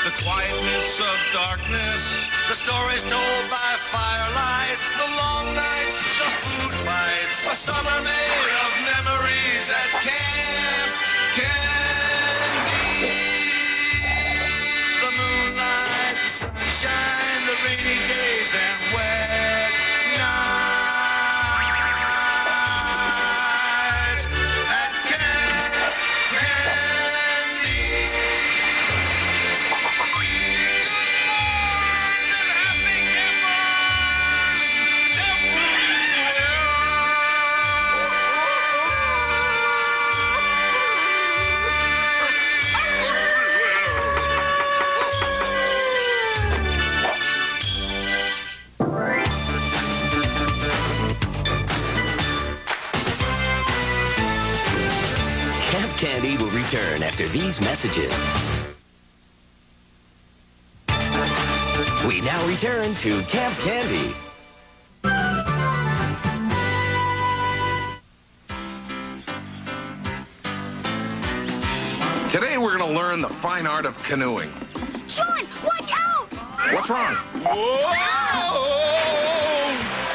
The quietness of darkness, the stories told by firelight, the long nights, the food fights, a summer made of memories at Camp Candy. The moonlight, the sunshine, the rainy days and wet nights at Camp Candy. Camp Candy will return after these messages. We now return to Camp Candy. Today we're going to learn the fine art of canoeing. Sean, watch out! What's wrong? Whoa!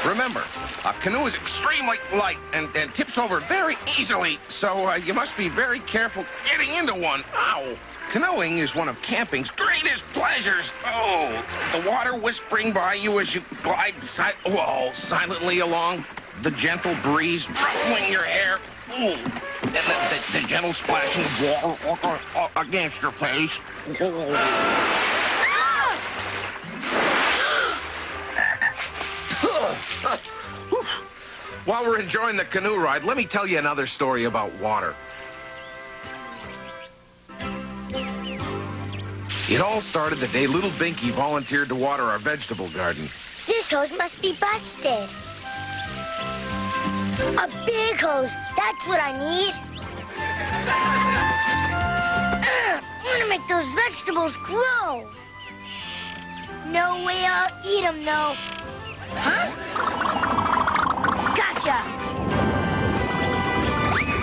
Remember, a canoe is extremely light and tips over very easily, so you must be very careful getting into one. Ow! Canoeing is one of camping's greatest pleasures. Oh, the water whispering by you as you glide silently along, the gentle breeze ruffling your hair. Ooh. And the gentle splashing of water against your face. While we're enjoying the canoe ride, let me tell you another story about water. It all started the day little Binky volunteered to water our vegetable garden. This hose must be busted. A big hose, that's what I need. I want to make those vegetables grow. No way I'll eat them, though. Huh? Gotcha.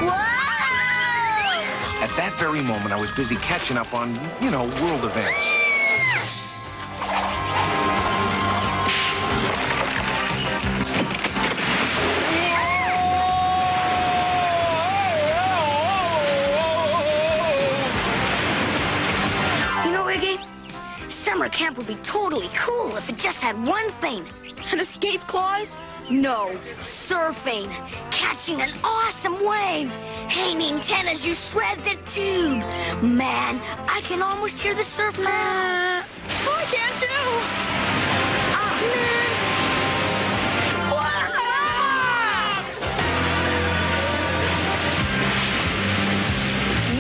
Whoa! At that very moment, I was busy catching up on, world events. Summer camp would be totally cool if it just had one thing. An escape clause? No. Surfing. Catching an awesome wave. Hanging 10 as you shred the tube. Man, I can almost hear the surf now. Why can't you?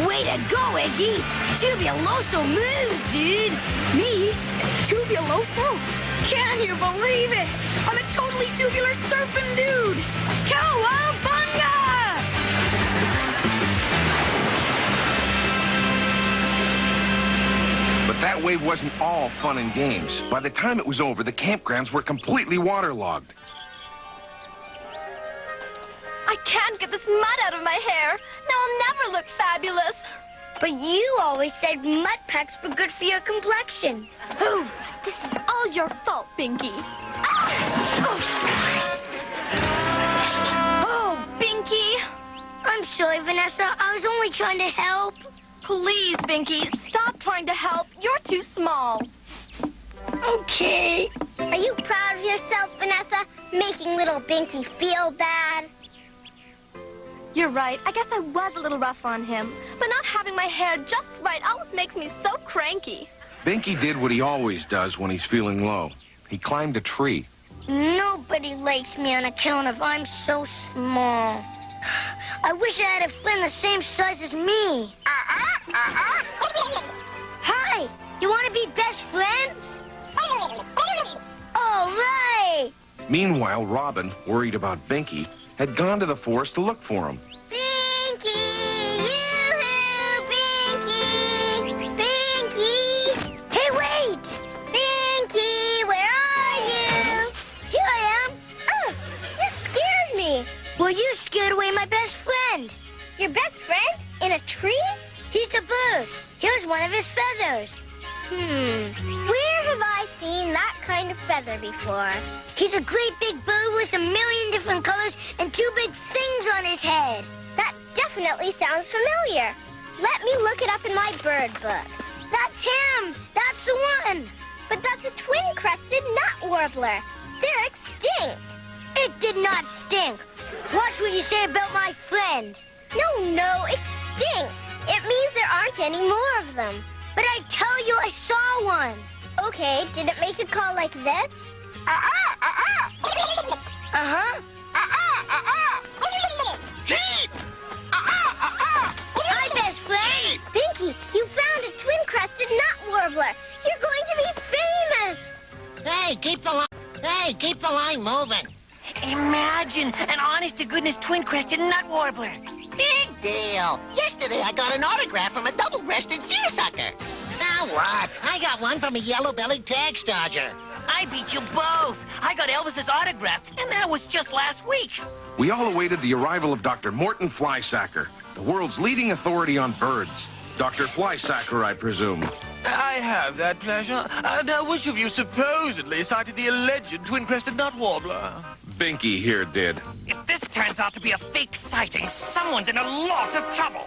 Way to go, Iggy. Tubuloso moves, dude. Me? Tubuloso? Can you believe it? I'm a totally tubular surfing dude. Cowabunga! But that wave wasn't all fun and games. By the time it was over, the campgrounds were completely waterlogged. I can't get this mud out of my hair. Now I'll never look fabulous. But you always said mud packs were good for your complexion. Oh, this is all your fault, Binky. Oh, Binky. I'm sorry, Vanessa. I was only trying to help. Please, Binky, stop trying to help. You're too small. Okay. Are you proud of yourself, Vanessa? Making little Binky feel bad? You're right. I guess I was a little rough on him. But not having my hair just right always makes me so cranky. Binky did what he always does when he's feeling low. He climbed a tree. Nobody likes me on account of I'm so small. I wish I had a friend the same size as me. Hi, you want to be best friends? All right. Meanwhile, Robin, worried about Binky, had gone to the forest to look for him. Binky! Yoo-hoo! Binky! Binky! Hey, wait! Binky, where are you? Here I am. Oh, you scared me. Well, you scared away my best friend. Your best friend? In a tree? He's a bird. Here's one of his feathers. Where have I seen that kind of feather before? He's a great big bird with a million different colors and two big things on his head. That definitely sounds familiar. Let me look it up in my bird book. That's him! That's the one! But that's a twin-crested nut warbler. They're extinct. It did not stink. Watch what you say about my friend. No, extinct. It means there aren't any more of them. But I tell you, I saw one. Okay, did it make a call like this? Uh-huh. Hi, best friend. Pinky, you found a twin-crested nut warbler. You're going to be famous. Hey, keep the line moving. Imagine an honest-to-goodness twin-crested nut warbler. Big deal. Yesterday I got an autograph from a double-breasted seersucker. Now what? I got one from a yellow-bellied tax dodger. I beat you both. I got Elvis's autograph, and that was just last week. We all awaited the arrival of Dr. Morton Flysacker, the world's leading authority on birds. Dr. Flysacker, I presume. I have that pleasure. Now, which of you supposedly sighted the alleged twin-crested nut warbler? Binky here did. If this turns out to be a fake sighting, someone's in a lot of trouble.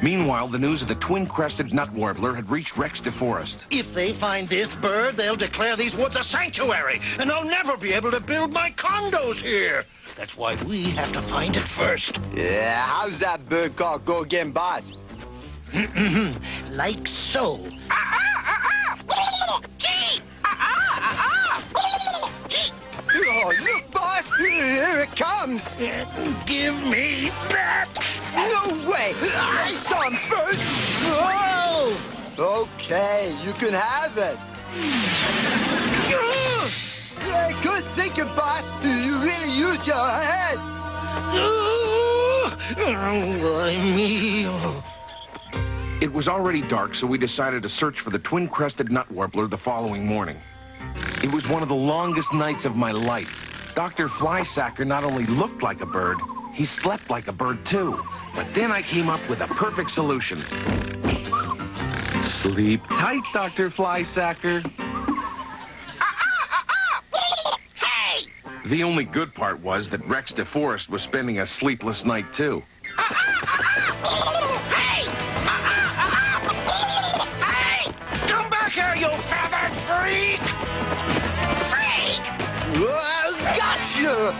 Meanwhile, the news of the twin-crested nut warbler had reached Rex DeForest. If they find this bird, they'll declare these woods a sanctuary, and I'll never be able to build my condos here. That's why we have to find it first. Yeah, how's that bird call go again, boss? Like so. Oh, look, boss! Here it comes! Give me that! No way! I saw him first! Oh! Okay, you can have it. Yeah, good thinking, boss. You really used your head. It was already dark, so we decided to search for the twin-crested nut warbler the following morning. It was one of the longest nights of my life. Dr. Flysacker not only looked like a bird, he slept like a bird, too. But then I came up with a perfect solution. Sleep tight, Dr. Flysacker. Hey! The only good part was that Rex DeForest was spending a sleepless night, too. Hey! Hey! Come back here, you feathered freak! Gotcha!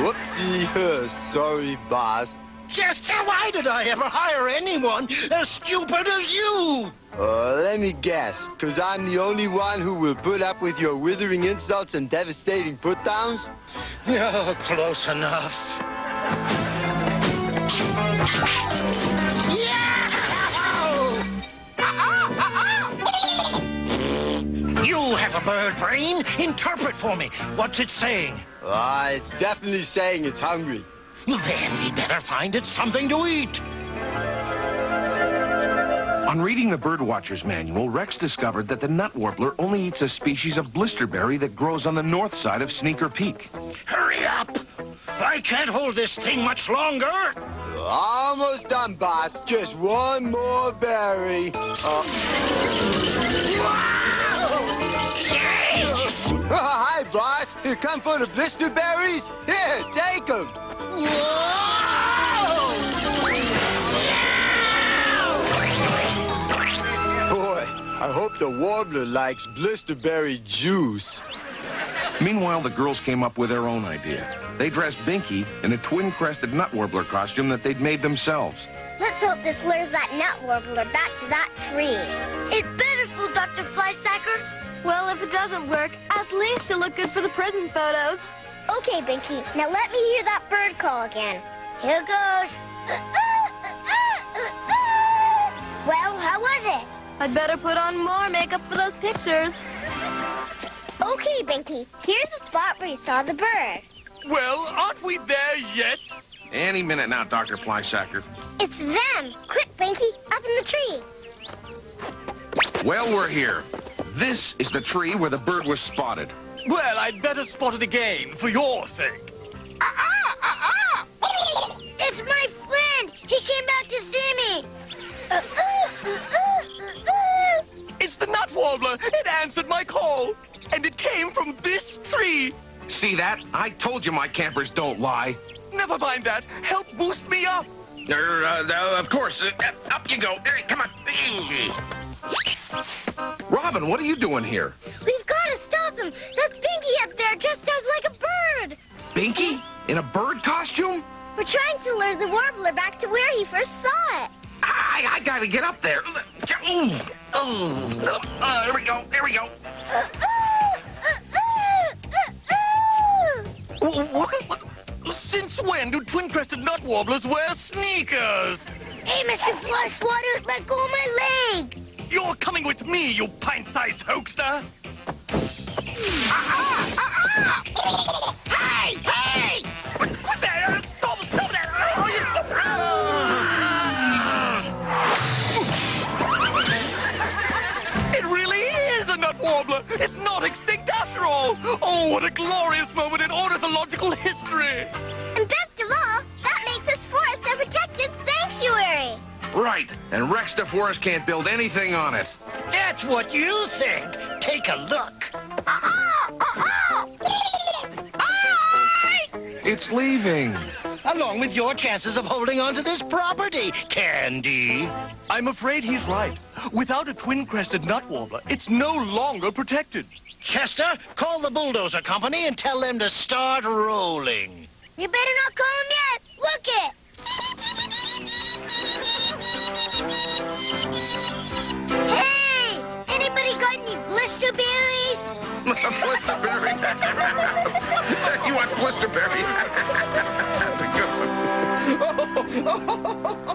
Whoopsie. Sorry, boss. Just why did I ever hire anyone as stupid as you? Let me guess, because I'm the only one who will put up with your withering insults and devastating put-downs? Oh, close enough. You have a bird brain. Interpret for me. What's it saying? It's definitely saying it's hungry. Then we better find it something to eat. On reading the Birdwatcher's Manual, Rex discovered that the nut warbler only eats a species of blisterberry that grows on the north side of Sneaker Peak. Hurry up! I can't hold this thing much longer. Almost done, boss. Just one more berry. Yes! Hi, boss. You come for the blisterberries? Here, take them. Boy, I hope the warbler likes blisterberry juice. Meanwhile, the girls came up with their own idea. They dressed Binky in a twin-crested nut warbler costume that they'd made themselves. Let's hope this lures that nut warbler back to that tree. It better fool Dr. Flysacker. Well, if it doesn't work, at least it'll look good for the prison photos. Okay, Binky, now let me hear that bird call again. Here goes. Well, how was it? I'd better put on more makeup for those pictures. Okay, Binky, here's the spot where you saw the bird. Well, aren't we there yet? Any minute now, Dr. Flysacker. It's them. Quick, Binky, up in the tree. Well, we're here. This is the tree where the bird was spotted. Well, I'd better spot it again, for your sake. It's my friend. He came back to see me. Warbler. It answered my call. And it came from this tree. See that? I told you my campers don't lie. Never mind that. Help boost me up. Of course. Up you go. Come on. Robin, what are you doing here? We've got to stop him. That's Pinky up there dressed up like a bird. Binky? In a bird costume? We're trying to lure the Warbler back to where he first saw it. I gotta get up there. There we go. There we go. What? Since when do twin-crested nut warblers wear sneakers? Hey, Mr. Fleshwater, let go of my leg. You're coming with me, you pint-sized hoaxer. Hey! Hey! What the? Stop that! It really is a nut warbler. It's not extinct after all. Oh, what a glorious moment in ornithological history. And best of all, that makes this forest a protected sanctuary. Right. And Rex DeForest can't build anything on it. That's what you think. Take a look. It's leaving. Along with your chances of holding on to this property, Candy. I'm afraid he's right. Without a twin-crested nut warbler, it's no longer protected. Chester, call the bulldozer company and tell them to start rolling. You better not call him yet. Look it. Hey, anybody got any blister berries? Blisterberry. You want blisterberry? That's a good one.